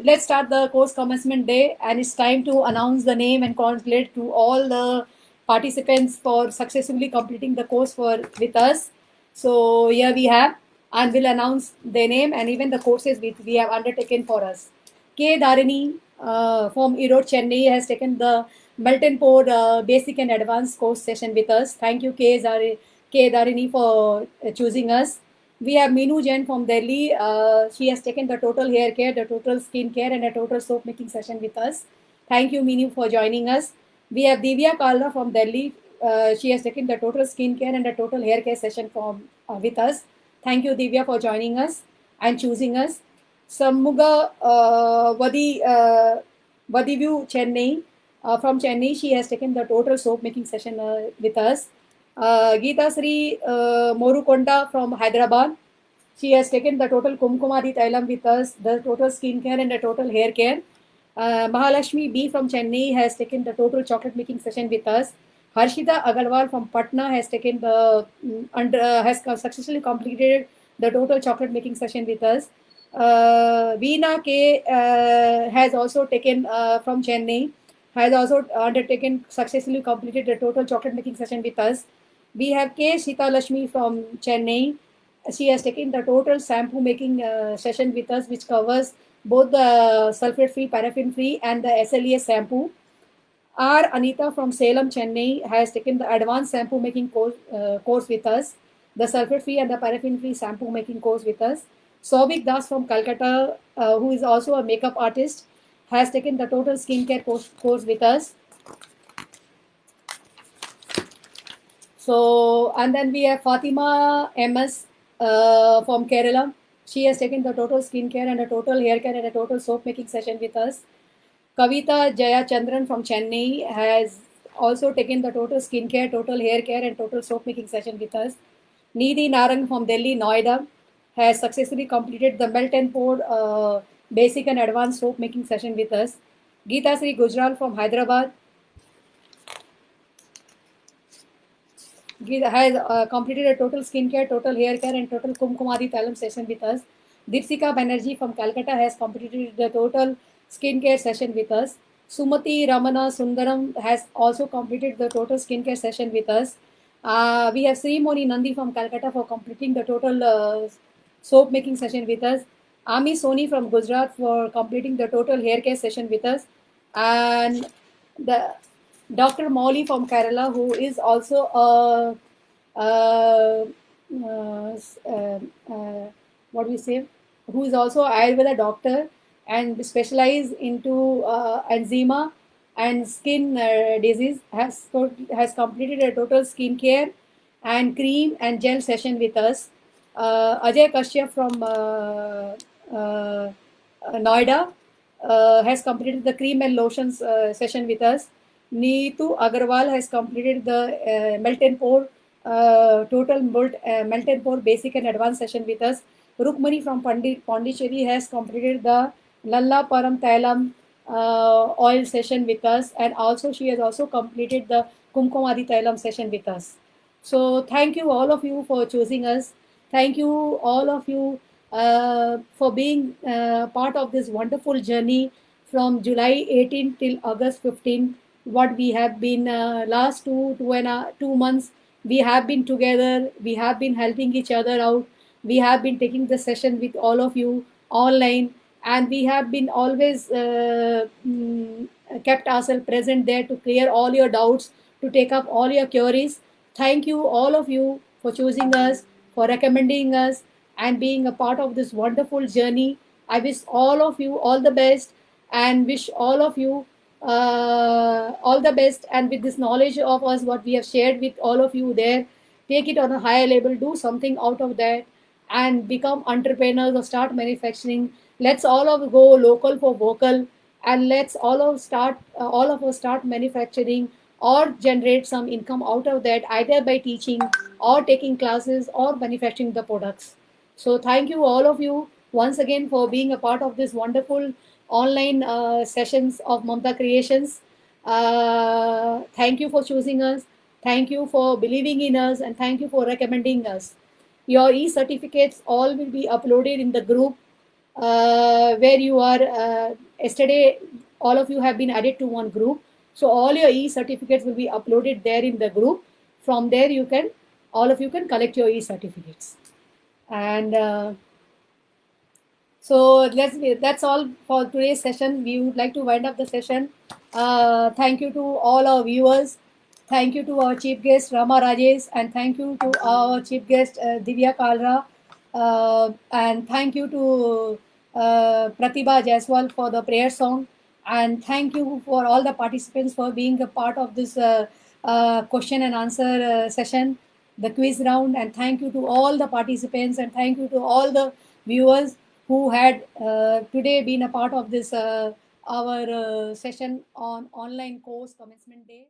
let's start the course commencement day, and it's time to announce the name and congratulate to all the participants for successfully completing the course with us. So here we have, and we'll announce their name and even the courses we have undertaken for us. K. Dharini from Erode, Chennai has taken the Melton Port Basic and Advanced course session with us. Thank you, K. Dharini, for choosing us. We have Meenu Jain from Delhi. She has taken the total hair care, the total skin care, and a total soap making session with us. Thank you, Meenu, for joining us. We have Divya Kalra from Delhi. She has taken the total skin care and a total hair care session with us. Thank you, Divya, for joining us and choosing us. Sammuga Vadivyu Chennai. From Chennai, she has taken the total soap making session with us. Geeta Sri Morukonda from Hyderabad. She has taken the total Kumkumadi Thailam with us, the total skincare and the total hair care. Mahalakshmi B from Chennai has taken the total chocolate making session with us. Harshita Agarwal from Patna has taken has successfully completed the total chocolate making session with us. Veena K has also taken from Chennai, has also undertaken successfully completed the total chocolate making session with us. We have K. Sita Lashmi from Chennai. She has taken the total shampoo making session with us, which covers both the sulfate-free, paraffin-free, and the SLES shampoo. R. Anita from Salem, Chennai has taken the advanced shampoo making course with us, the sulfate-free and the paraffin-free shampoo making course with us. Souvik Das from Calcutta, who is also a makeup artist, has taken the total skincare course with us. So, and then we have Fatima MS from Kerala. She has taken the total skincare and a total hair care and a total soap making session with us. Kavita Jaya Chandran from Chennai has also taken the total skincare, total hair care, and total soap making session with us. Nidhi Narang from Delhi, Noida has successfully completed the melt and pour basic and advanced soap making session with us. Geeta Sri Gujral from Hyderabad has completed a total skincare, total hair care, and total Kumkumadi Thalam session with us. Dipsika Banerjee from Calcutta has completed the total skincare session with us. Sumati Ramana Sundaram has also completed the total skincare session with us. We have Sri Moni Nandi from Calcutta for completing the total soap making session with us. Ami Soni from Gujarat for completing the total hair care session with us. And the Dr. Molly from Kerala, who is also what we say, who is also Ayurveda doctor and specialized into eczema and skin disease, has completed a total skincare and cream and gel session with us. Ajay Kashyap from Noida has completed the cream and lotions session with us. Neetu Agarwal has completed the melt and pour total melt and pour basic and advanced session with us. Rukmani from Pondicherry has completed the Lalla Param Thailam oil session with us, and also she has also completed the Kumkumadi Thailam session with us. So thank you all of you for choosing us. Thank you all of you for being part of this wonderful journey from July 18 till August 15. What we have been last 2 months, we have been together, we have been helping each other out, we have been taking the session with all of you online, and we have been always kept ourselves present there to clear all your doubts, to take up all your queries. Thank you all of you for choosing us, for recommending us, and being a part of this wonderful journey. I wish all of you all the best, and wish all of you all the best. And with this knowledge of us, what we have shared with all of you there, take it on a higher level, do something out of that, and become entrepreneurs or start manufacturing. Let's all of go local for vocal, and let's all of us start manufacturing or generate some income out of that, either by teaching or taking classes or manufacturing the products. So thank you all of you once again for being a part of this wonderful online sessions of Mamta Creations. Thank you for choosing us. Thank you for believing in us, and thank you for recommending us. Your e-certificates all will be uploaded in the group where you are, yesterday, all of you have been added to one group. So all your e-certificates will be uploaded there in the group. From there, all of you can collect your e-certificates. And so that's all for today's session. We would like to wind up the session. Thank you to all our viewers. Thank you to our chief guest Rama Rajesh, and thank you to our chief guest Divya Kalra, and thank you to Pratibha Jaiswal for the prayer song, and thank you for all the participants for being a part of this question and answer session, the quiz round, and thank you to all the participants, and thank you to all the viewers who had today been a part of this our session on online course commencement day.